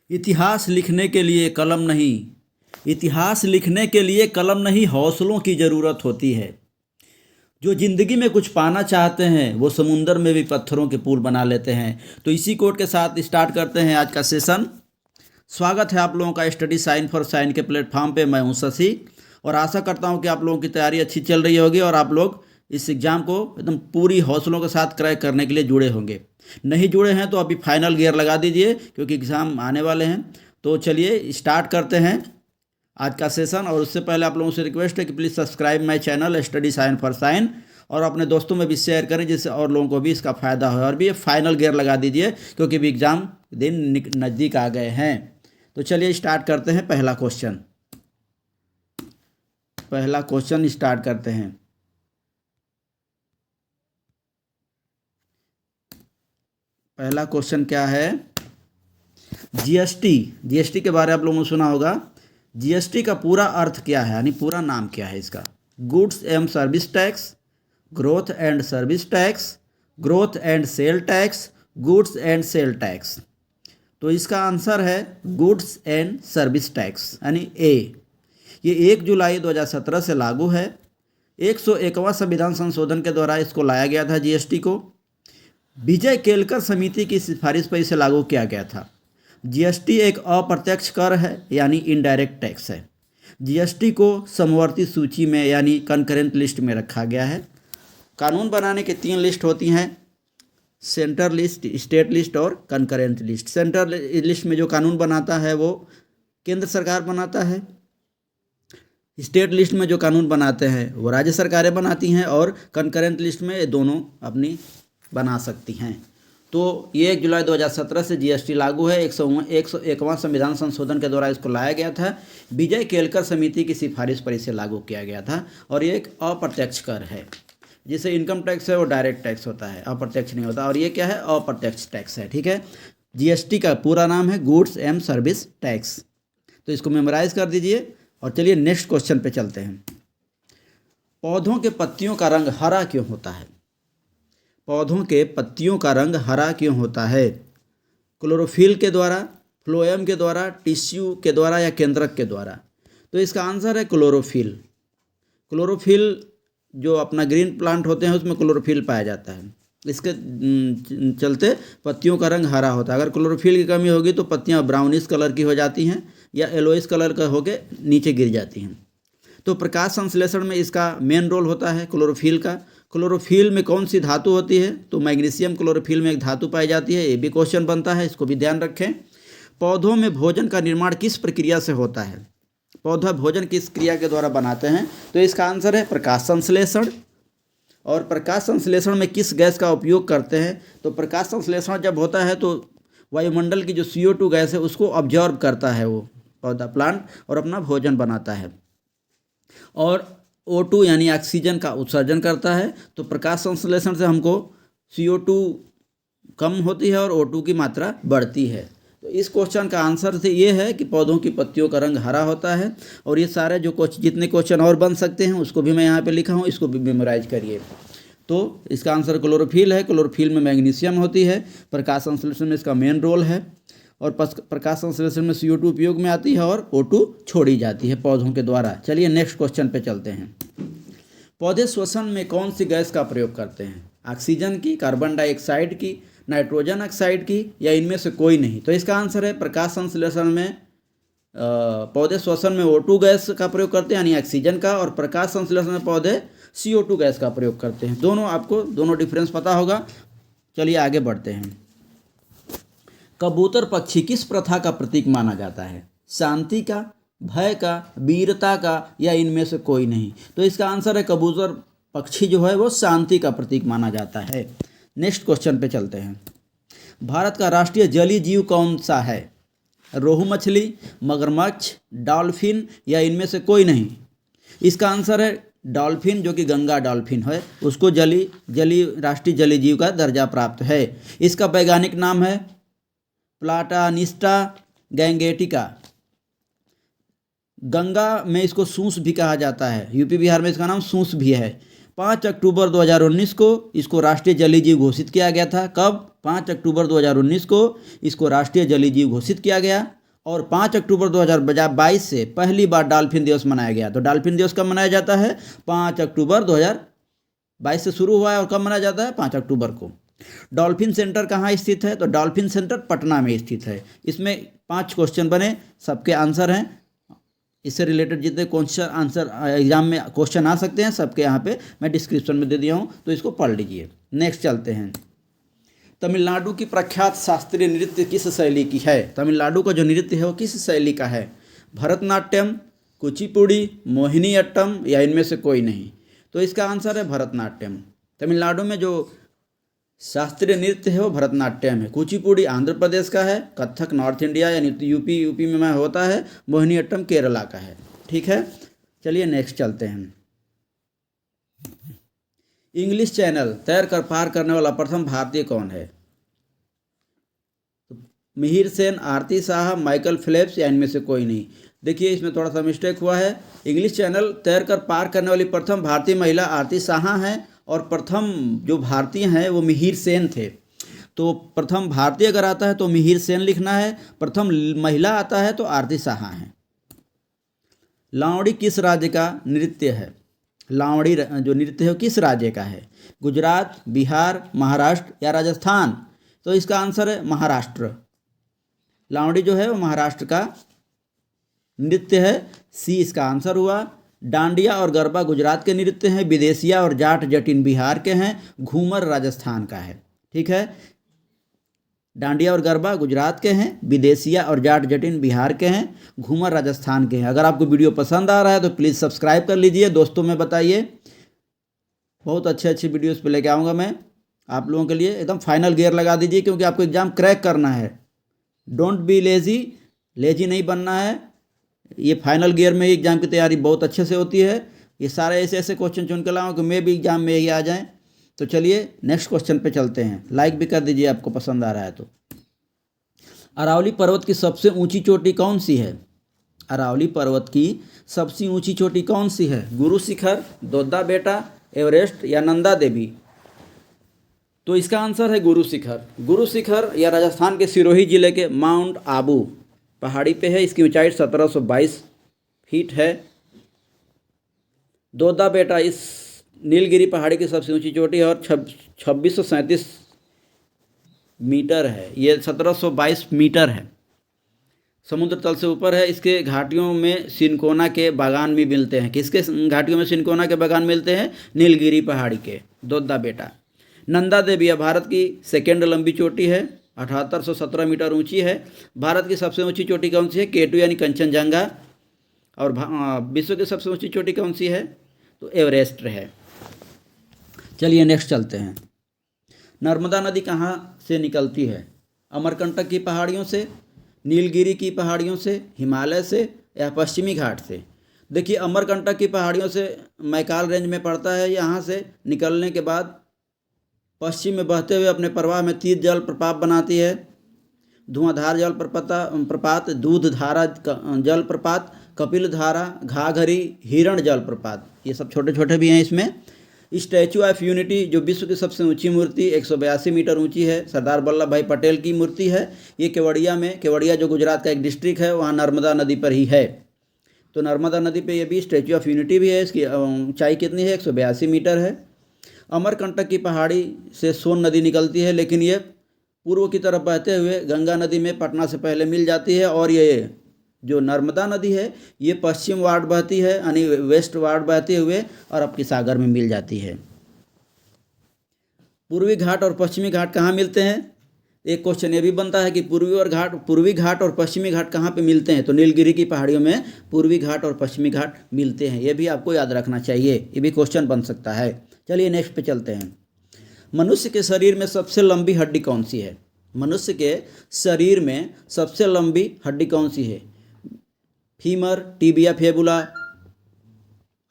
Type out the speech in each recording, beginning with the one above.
इतिहास लिखने के लिए कलम नहीं, इतिहास लिखने के लिए कलम नहीं, हौसलों की ज़रूरत होती है। जो ज़िंदगी में कुछ पाना चाहते हैं वो समुंदर में भी पत्थरों के पुल बना लेते हैं। तो इसी कोट के साथ स्टार्ट करते हैं आज का सेशन। स्वागत है आप लोगों का स्टडी साइन फॉर साइन के प्लेटफॉर्म पे। मैं हूं शशि और आशा करता हूं कि आप लोगों की तैयारी अच्छी चल रही होगी और आप लोग इस एग्ज़ाम को एकदम पूरी हौसलों के साथ क्रैक करने के लिए जुड़े होंगे। नहीं जुड़े हैं तो अभी फाइनल गियर लगा दीजिए क्योंकि एग्ज़ाम आने वाले हैं। तो चलिए स्टार्ट करते हैं आज का सेशन। और उससे पहले आप लोगों से रिक्वेस्ट है कि please subscribe my channel study sign for sign और अपने दोस्तों में भी शेयर करें जिससे और लोगों को भी इसका फ़ायदा हो। और भी ये फाइनल गियर लगा दीजिए क्योंकि अभी एग्ज़ाम दिन नज़दीक आ गए हैं। तो चलिए स्टार्ट करते हैं पहला क्वेश्चन स्टार्ट करते हैं। पहला क्वेश्चन क्या है? जीएसटी के बारे में आप लोगों ने सुना होगा। जीएसटी का पूरा अर्थ क्या है, यानी पूरा नाम क्या है इसका? Goods and service tax, growth and service tax, growth and sale tax, goods and sale tax. तो इसका आंसर है गुड्स एंड सर्विस टैक्स यानी ए। ये 1 जुलाई 2017 से लागू है। 101वां संविधान संशोधन के द्वारा इसको लाया गया था जीएसटी को। विजय केलकर समिति की सिफारिश पर इसे लागू किया गया था। जीएसटी एक अप्रत्यक्ष कर है यानी इनडायरेक्ट टैक्स है। जीएसटी को समवर्ती सूची में यानी कंकरेंट लिस्ट में रखा गया है। कानून बनाने की 3 लिस्ट होती हैं, सेंटर लिस्ट, स्टेट लिस्ट और कंकरेंट लिस्ट। सेंटर लिस्ट में जो कानून बनाता है वो केंद्र सरकार बनाता है। स्टेट लिस्ट में जो कानून बनाते हैं वो राज्य सरकारें बनाती हैं और कंकरेंट लिस्ट में दोनों अपनी बना सकती हैं। तो ये 1 जुलाई 2017 से जीएसटी लागू है। 101वां संविधान संशोधन के द्वारा इसको लाया गया था। विजय केलकर समिति की सिफारिश पर इसे लागू किया गया था और ये एक अप्रत्यक्ष कर है। जिसे इनकम टैक्स है वो डायरेक्ट टैक्स होता है, अप्रत्यक्ष नहीं होता। और ये क्या है? अप्रत्यक्ष टैक्स है। ठीक है, जीएसटी का पूरा नाम है गुड्स एंड सर्विस टैक्स। तो इसको मेमोराइज कर दीजिए और चलिए नेक्स्ट क्वेश्चन पे चलते हैं। पौधों के पत्तियों का रंग हरा क्यों होता है? पौधों के पत्तियों का रंग हरा क्यों होता है? क्लोरोफिल के द्वारा, फ्लोएम के द्वारा, टिश्यू के द्वारा या केंद्रक के द्वारा? तो इसका आंसर है क्लोरोफिल। क्लोरोफिल जो अपना ग्रीन प्लांट होते हैं उसमें क्लोरोफिल पाया जाता है। इसके चलते पत्तियों का रंग हरा होता है। अगर क्लोरोफिल की कमी होगी तो पत्तियां ब्राउनिश कलर की हो जाती हैं या येलोइश कलर का होकर नीचे गिर जाती हैं। तो प्रकाश संश्लेषण में इसका मेन रोल होता है क्लोरोफिल का। क्लोरोफिल में कौन सी धातु होती है? तो मैग्नीशियम क्लोरोफिल में एक धातु पाई जाती है। ये भी क्वेश्चन बनता है, इसको भी ध्यान रखें। पौधों में भोजन का निर्माण किस प्रक्रिया से होता है? पौधा भोजन किस क्रिया के द्वारा बनाते हैं? तो इसका आंसर है प्रकाश संश्लेषण। और प्रकाश संश्लेषण में किस गैस का उपयोग करते हैं? तो प्रकाश संश्लेषण जब होता है तो वायुमंडल की जो CO2 गैस है उसको ऑब्जर्व करता है वो पौधा प्लांट और अपना भोजन बनाता है। और O2 यानी ऑक्सीजन का उत्सर्जन करता है। तो प्रकाश संश्लेषण से हमको CO2 कम होती है और O2 की मात्रा बढ़ती है। तो इस क्वेश्चन का आंसर से ये है कि पौधों की पत्तियों का रंग हरा होता है। और ये सारे जो जितने क्वेश्चन और बन सकते हैं उसको भी मैं यहाँ पे लिखा हूँ, इसको भी मेमोराइज करिए। तो इसका आंसर क्लोरोफिल है। क्लोरोफिल में मैग्नीशियम होती है। प्रकाश संश्लेषण में इसका मेन रोल है और प्रकाश संश्लेषण में CO2 उपयोग में आती है और O2 छोड़ी जाती है पौधों के द्वारा। चलिए नेक्स्ट क्वेश्चन पे चलते हैं। पौधे श्वसन में कौन सी गैस का प्रयोग करते हैं? ऑक्सीजन की, कार्बन डाइऑक्साइड की, नाइट्रोजन ऑक्साइड की या इनमें से कोई नहीं? तो इसका आंसर है प्रकाश संश्लेषण में पौधे श्वसन में O2 गैस का प्रयोग करते हैं यानी ऑक्सीजन का, और प्रकाश संश्लेषण में पौधे CO2 गैस का प्रयोग करते हैं। दोनों डिफरेंस पता होगा। चलिए आगे बढ़ते हैं। कबूतर पक्षी किस प्रथा का प्रतीक माना जाता है? शांति का, भय का, वीरता का या इनमें से कोई नहीं? तो इसका आंसर है कबूतर पक्षी जो है वो शांति का प्रतीक माना जाता है। नेक्स्ट क्वेश्चन पे चलते हैं। भारत का राष्ट्रीय जलीय जीव कौन सा है? रोहू मछली, मगरमच्छ, डॉल्फिन या इनमें से कोई नहीं? इसका आंसर है डॉल्फिन, जो कि गंगा डॉल्फिन है, उसको राष्ट्रीय जलीय जीव का दर्जा प्राप्त है। इसका वैज्ञानिक नाम है प्लाटानिस्टा गैंगेटिका। गंगा में इसको सूस भी कहा जाता है। यूपी बिहार में इसका नाम सूस भी है। 5 अक्टूबर 2019 को इसको राष्ट्रीय जलीय जीव घोषित किया गया था। कब? 5 अक्टूबर 2019 को इसको राष्ट्रीय जलीय जीव घोषित किया गया। और 5 अक्टूबर 2022 से पहली बार डॉल्फिन दिवस मनाया गया। तो डॉल्फिन दिवस कब मनाया जाता है? 5 अक्टूबर 2022 से शुरू हुआ है और कब मनाया जाता है? 5 अक्टूबर को। डॉल्फिन सेंटर कहाँ स्थित है? तो डॉल्फिन सेंटर पटना में स्थित है। इसमें 5 क्वेश्चन बने, सबके आंसर हैं। इससे रिलेटेड जितने क्वेश्चन आंसर एग्जाम में क्वेश्चन आ सकते हैं सबके यहाँ पे मैं डिस्क्रिप्शन में दे दिया हूँ, तो इसको पढ़ लीजिए। नेक्स्ट चलते हैं। तमिलनाडु की प्रख्यात शास्त्रीय नृत्य किस शैली की है? तमिलनाडु का जो नृत्य है वो किस शैली का है? भरतनाट्यम, कुचिपुड़ी, मोहिनीअट्टम या इनमें से कोई नहीं? तो इसका आंसर है भरतनाट्यम। तमिलनाडु में जो शास्त्रीय नृत्य है वो भरतनाट्यम है। कुचिपुड़ी आंध्र प्रदेश का है, कथक नॉर्थ इंडिया यानी यूपी में होता है, मोहिनीअट्टम केरला का है। ठीक है, चलिए नेक्स्ट चलते हैं। इंग्लिश चैनल तैर कर पार करने वाला प्रथम भारतीय कौन है? मिहिर सेन, आरती शाह, माइकल फिलिप्स या इनमें से कोई नहीं? देखिए इसमें थोड़ा सा मिस्टेक हुआ है। इंग्लिश चैनल तैर कर पार करने वाली प्रथम भारतीय महिला आरती शाह हैं और प्रथम जो भारतीय हैं वो मिहिर सेन थे। तो प्रथम भारतीय अगर आता है तो मिहिर सेन लिखना है, प्रथम महिला आता है तो आरती शाह हैं। लावड़ी किस राज्य का नृत्य है? लावड़ी जो नृत्य है वो किस राज्य का है? गुजरात, बिहार, महाराष्ट्र या राजस्थान? तो इसका आंसर है महाराष्ट्र। लावड़ी जो है वो महाराष्ट्र का नृत्य है, सी इसका आंसर हुआ। डांडिया और गरबा गुजरात के नृत्य हैं, विदेशिया और जाट जटिन बिहार के हैं, घूमर राजस्थान का है। ठीक है, डांडिया और गरबा गुजरात के हैं, विदेशिया और जाट जटिन बिहार के हैं, घूमर राजस्थान के हैं। अगर आपको वीडियो पसंद आ रहा है तो प्लीज़ सब्सक्राइब कर लीजिए, दोस्तों में बताइए। बहुत अच्छे अच्छे वीडियोस पे लेके आऊँगा मैं आप लोगों के लिए। एकदम फाइनल गियर लगा दीजिए क्योंकि आपको एग्ज़ाम क्रैक करना है। डोंट बी लेजी, लेजी नहीं बनना है। ये फाइनल गियर में एग्ज़ाम की तैयारी बहुत अच्छे से होती है। ये सारे ऐसे ऐसे क्वेश्चन चुन के लाऊँ कि मैं भी एग्ज़ाम में ये आ जाएँ। तो चलिए नेक्स्ट क्वेश्चन पे चलते हैं। लाइक भी कर दीजिए आपको पसंद आ रहा है तो। अरावली पर्वत की सबसे ऊंची चोटी कौन सी है? अरावली पर्वत की सबसे ऊंची चोटी कौन सी है? गुरु शिखर, दोद्दा बेटा, एवरेस्ट या नंदा देवी? तो इसका आंसर है गुरु शिखर। गुरु शिखर या राजस्थान के सिरोही जिले के माउंट आबू पहाड़ी पे है। इसकी ऊंचाई 1722 फीट है। दोद्दा बेटा इस नीलगिरी पहाड़ी की सबसे ऊंची चोटी है और 2637 मीटर है। ये 1722 मीटर है, समुद्र तल से ऊपर है। इसके घाटियों में सिनकोना के बागान भी मिलते हैं। किसके घाटियों में सिनकोना के बागान मिलते हैं? नीलगिरी पहाड़ी के, दोद्दा बेटा। नंदा देवी भारत की सेकेंड लंबी चोटी है, 7817 मीटर ऊंची है। भारत की सबसे ऊंची चोटी कौन सी है? केटू यानी कंचनजंगा। और विश्व की सबसे ऊंची चोटी कौन सी है? तो एवरेस्ट है। चलिए नेक्स्ट चलते हैं। नर्मदा नदी कहाँ से निकलती है? अमरकंटक की पहाड़ियों से, नीलगिरी की पहाड़ियों से, हिमालय से या पश्चिमी घाट से? देखिए अमरकंटक की पहाड़ियों से मैकाल रेंज में पड़ता है। यहाँ से निकलने के बाद पश्चिम में बहते हुए अपने प्रवाह में 3 जल प्रपात बनाती है। धुआंधार जल प्रपात, दूध धारा जल प्रपात, कपिल धारा, घाघरी, हिरण जल प्रपात, ये सब छोटे छोटे भी हैं इसमें। स्टैचू ऑफ यूनिटी जो विश्व की सबसे ऊंची मूर्ति 182 मीटर ऊंची है, सरदार वल्लभ भाई पटेल की मूर्ति है। ये केवड़िया जो गुजरात का एक डिस्ट्रिक्ट है वहाँ नर्मदा नदी पर ही है। तो नर्मदा नदी पे ये भी स्टैचू ऑफ यूनिटी भी है। इसकी ऊंचाई कितनी है? 182 मीटर है। अमरकंटक की पहाड़ी से सोन नदी निकलती है, लेकिन ये पूर्व की तरफ बहते हुए गंगा नदी में पटना से पहले मिल जाती है। और ये जो नर्मदा नदी है ये पश्चिम वार्ड बहती है यानी वेस्ट वार्ड बहते हुए और अरब सागर में मिल जाती है। पूर्वी घाट और पश्चिमी घाट कहाँ मिलते हैं? एक क्वेश्चन ये भी बनता है कि पूर्वी घाट और पश्चिमी घाट कहाँ पे मिलते हैं? तो नीलगिरी की पहाड़ियों में पूर्वी घाट और पश्चिमी घाट मिलते हैं। ये भी आपको याद रखना चाहिए, ये भी क्वेश्चन बन सकता है। चलिए नेक्स्ट पे चलते हैं। मनुष्य के शरीर में सबसे लंबी हड्डी कौन सी है? मनुष्य के शरीर में सबसे लंबी हड्डी कौन सी है? फीमर, टिबिया, फेबुला,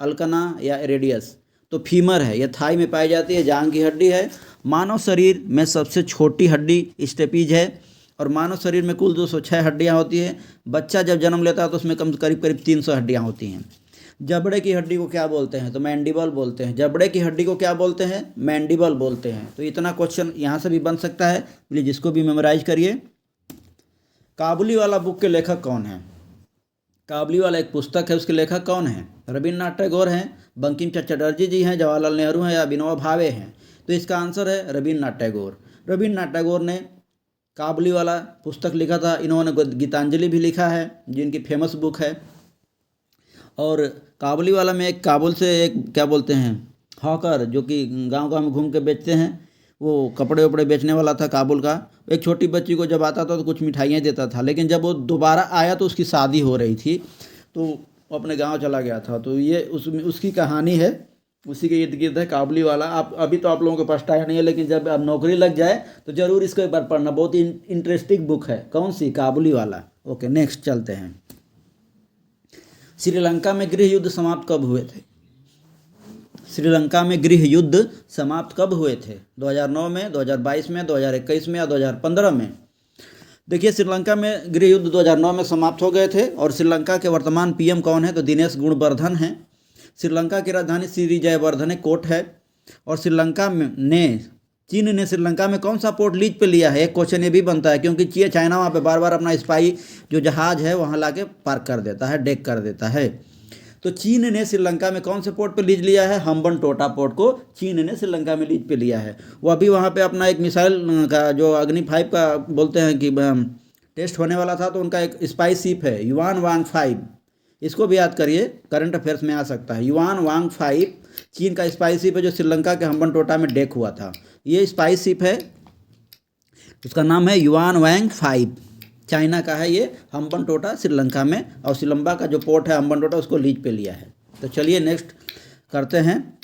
अल्कना या रेडियस? तो फीमर है, यह थाई में पाई जाती है, जांग की हड्डी है। मानव शरीर में सबसे छोटी हड्डी स्टेपीज है और मानव शरीर में कुल 206 हड्डियां होती हैं। बच्चा जब जन्म लेता है तो उसमें करीब 300 हड्डियां होती हैं। जबड़े की हड्डी को क्या बोलते हैं? तो मैंडिबल बोलते हैं। जबड़े की हड्डी को क्या बोलते हैं? मैंडिबल बोलते हैं। तो इतना क्वेश्चन यहाँ से भी बन सकता है, प्लीज़ इसको भी मेमोराइज करिए। काबुली वाला बुक के लेखक कौन है? काबुली वाला एक पुस्तक है, उसके लेखक कौन है? रविन्द्रनाथ टैगोर हैं, बंकिम चंद्र चटर्जी जी हैं, जवाहरलाल नेहरू हैं, या विनोबा भावे हैं? तो इसका आंसर है रविन्द्रनाथ टैगोर। रविन्द्रनाथ टैगोर ने काबुली वाला पुस्तक लिखा था। इन्होंने गीतांजलि भी लिखा है, जिनकी फेमस बुक है। और काबुली वाला में एक काबुल से एक क्या बोलते हैं हॉकर, जो कि गांव गांव में घूम के बेचते हैं, वो कपड़े वपड़े बेचने वाला था काबुल का। एक छोटी बच्ची को जब आता था तो कुछ मिठाइयाँ देता था, लेकिन जब वो दोबारा आया तो उसकी शादी हो रही थी, तो वो अपने गांव चला गया था। तो ये उसकी कहानी है, उसी के इर्द गिर्द है काबुली वाला। आप अभी तो आप लोगों के पास टाइम नहीं है, लेकिन जब आप नौकरी लग जाए तो ज़रूर इसको एक बार पढ़ना, बहुत ही इंटरेस्टिंग बुक है। कौन सी? काबुली वाला। ओके, नेक्स्ट चलते हैं। श्रीलंका में गृह युद्ध समाप्त कब हुए थे? श्रीलंका में गृह युद्ध समाप्त कब हुए थे? 2009 में, 2022 में, 2021 में या 2015 में? देखिए, श्रीलंका में गृह युद्ध 2009 में समाप्त हो गए थे। और श्रीलंका के वर्तमान पीएम कौन है? तो दिनेश गुणवर्धन हैं। श्रीलंका की राजधानी श्रीविजयवर्धने कोट है। और श्रीलंका में चीन ने श्रीलंका में कौन सा पोर्ट लीज पे लिया है? एक क्वेश्चन ये भी बनता है, क्योंकि चाइना वहाँ पे बार बार अपना स्पाई जो जहाज है वहाँ लाके पार्क कर देता है, डेक कर देता है। तो चीन ने श्रीलंका में कौन से पोर्ट पे लीज लिया है? हम्बनटोटा पोर्ट को चीन ने श्रीलंका में लीज पे लिया है। वो अभी वहाँ पे अपना एक मिसाइल का जो अग्नि 5 का बोलते हैं कि टेस्ट होने वाला था, तो उनका एक स्पाई शिप है युआन वांग 5। इसको भी याद करिए, करंट अफेयर्स में आ सकता है। युआन वांग 5 चीन का स्पाई शिप है, जो श्रीलंका के हम्बनटोटा में डेक हुआ था। ये स्पाई शिप है, उसका नाम है युआन वांग 5। चाइना का है ये, हम्बनटोटा श्रीलंका में। और श्रीलंका का जो पोर्ट है हम्बनटोटा, उसको लीज पे लिया है। तो चलिए नेक्स्ट करते हैं।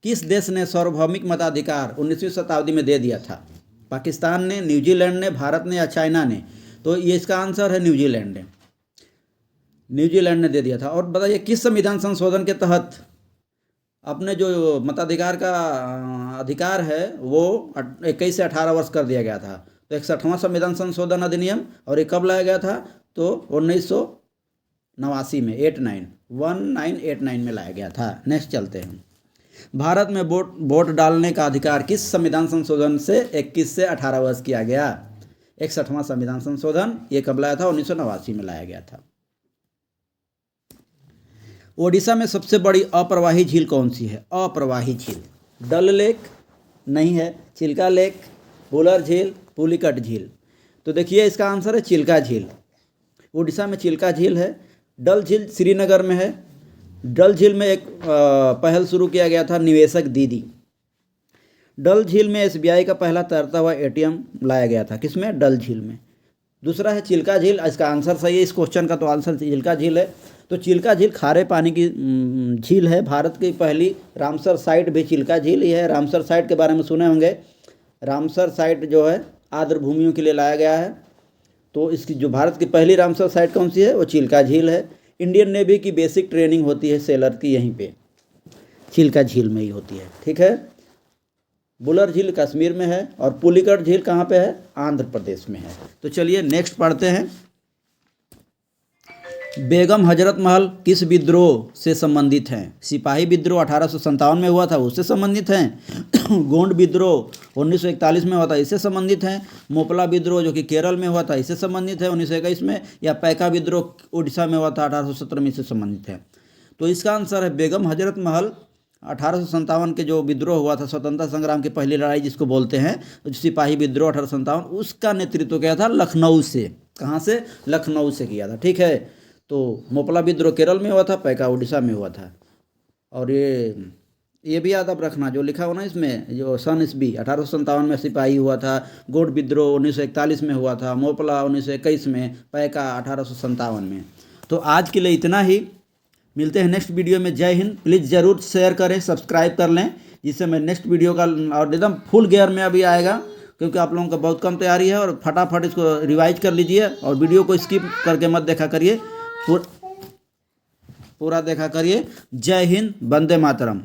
किस देश ने सार्वभौमिक मताधिकार 19वीं शताब्दी में दे दिया था? पाकिस्तान ने, न्यूजीलैंड ने, भारत ने या चाइना ने? तो ये इसका आंसर है न्यूजीलैंड ने। न्यूजीलैंड ने दे दिया था। और बताइए, किस संविधान संशोधन के तहत अपने जो मताधिकार का अधिकार है वो 21 से 18 वर्ष कर दिया गया था? तो 61वां संविधान संशोधन अधिनियम। और ये कब लाया गया था? तो 1989 में, 1989 में लाया गया था। नेक्स्ट चलते हैं। भारत में वोट डालने का अधिकार किस संविधान संशोधन से 21 से 18 वर्ष किया गया? 61वां संविधान संशोधन। ये कब लाया था? 1989 में लाया गया था। ओडिशा में सबसे बड़ी अप्रवाही झील कौन सी है? अप्रवाही झील। डल लेक नहीं है, चिल्का लेक, वुलर झील, पुलिकट झील। तो देखिए, इसका आंसर है चिल्का झील। ओडिशा में चिल्का झील है। डल झील श्रीनगर में है। डल झील में एक पहल शुरू किया गया था, निवेशक दीदी। डल झील में SBI का पहला तैरता हुआ ATM लाया गया था। किसमें? डल झील में। दूसरा है चिल्का झील। इसका आंसर सही है, इस क्वेश्चन का तो आंसर चिल्का झील है। तो चिल्का झील खारे पानी की झील है। भारत की पहली रामसर साइट भी चिल्का झील ही है। रामसर साइट के बारे में सुने होंगे। रामसर साइट जो है आर्द्र भूमियों के लिए लाया गया है। तो इसकी जो भारत की पहली रामसर साइट कौन सी है? वो चिल्का झील है। इंडियन नेवी की बेसिक ट्रेनिंग होती है सेलर की यहीं पे, चिल्का झील में ही होती है। ठीक है। बुलर झील कश्मीर में है। और पुलिकट झील कहाँ पे है? आंध्र प्रदेश में है। तो चलिए नेक्स्ट पढ़ते हैं। बेगम हजरत महल किस विद्रोह से संबंधित हैं? सिपाही विद्रोह 1857 में हुआ था, उससे संबंधित हैं। गोंड विद्रोह 1941 में हुआ था, इससे संबंधित हैं। मोपला विद्रोह जो कि केरल में हुआ था, इससे संबंधित है 1921 में। या पैका विद्रोह उड़ीसा में हुआ था 1817 में, इससे संबंधित है। तो इसका आंसर है बेगम हजरत महल। 1857 के जो विद्रोह हुआ था, स्वतंत्रता संग्राम की पहली लड़ाई जिसको बोलते हैं, सिपाही विद्रोह 1857, उसका नेतृत्व किया था लखनऊ से। कहाँ से? लखनऊ से किया था। ठीक है। तो मोपला विद्रोह केरल में हुआ था, पैका उड़ीसा में हुआ था। और ये भी याद आप रखना, जो लिखा हो ना इसमें, जो सन ईस्वी 1857 में सिपाही हुआ था, गोंड विद्रोह 1941 में हुआ था, मोपला 1921 में, पैका 1857 में। तो आज के लिए इतना ही। मिलते हैं नेक्स्ट वीडियो में। जय हिंद। प्लीज़ ज़रूर शेयर करें, सब्सक्राइब कर लें, जिससे मैं नेक्स्ट वीडियो का और एकदम फुल गियर में अभी आएगा, क्योंकि आप लोगों का बहुत कम तैयारी है। और फटाफट इसको रिवाइज कर लीजिए और वीडियो को स्किप करके मत देखा करिए, पूरा देखा करिए। जय हिंद, वंदे मातरम।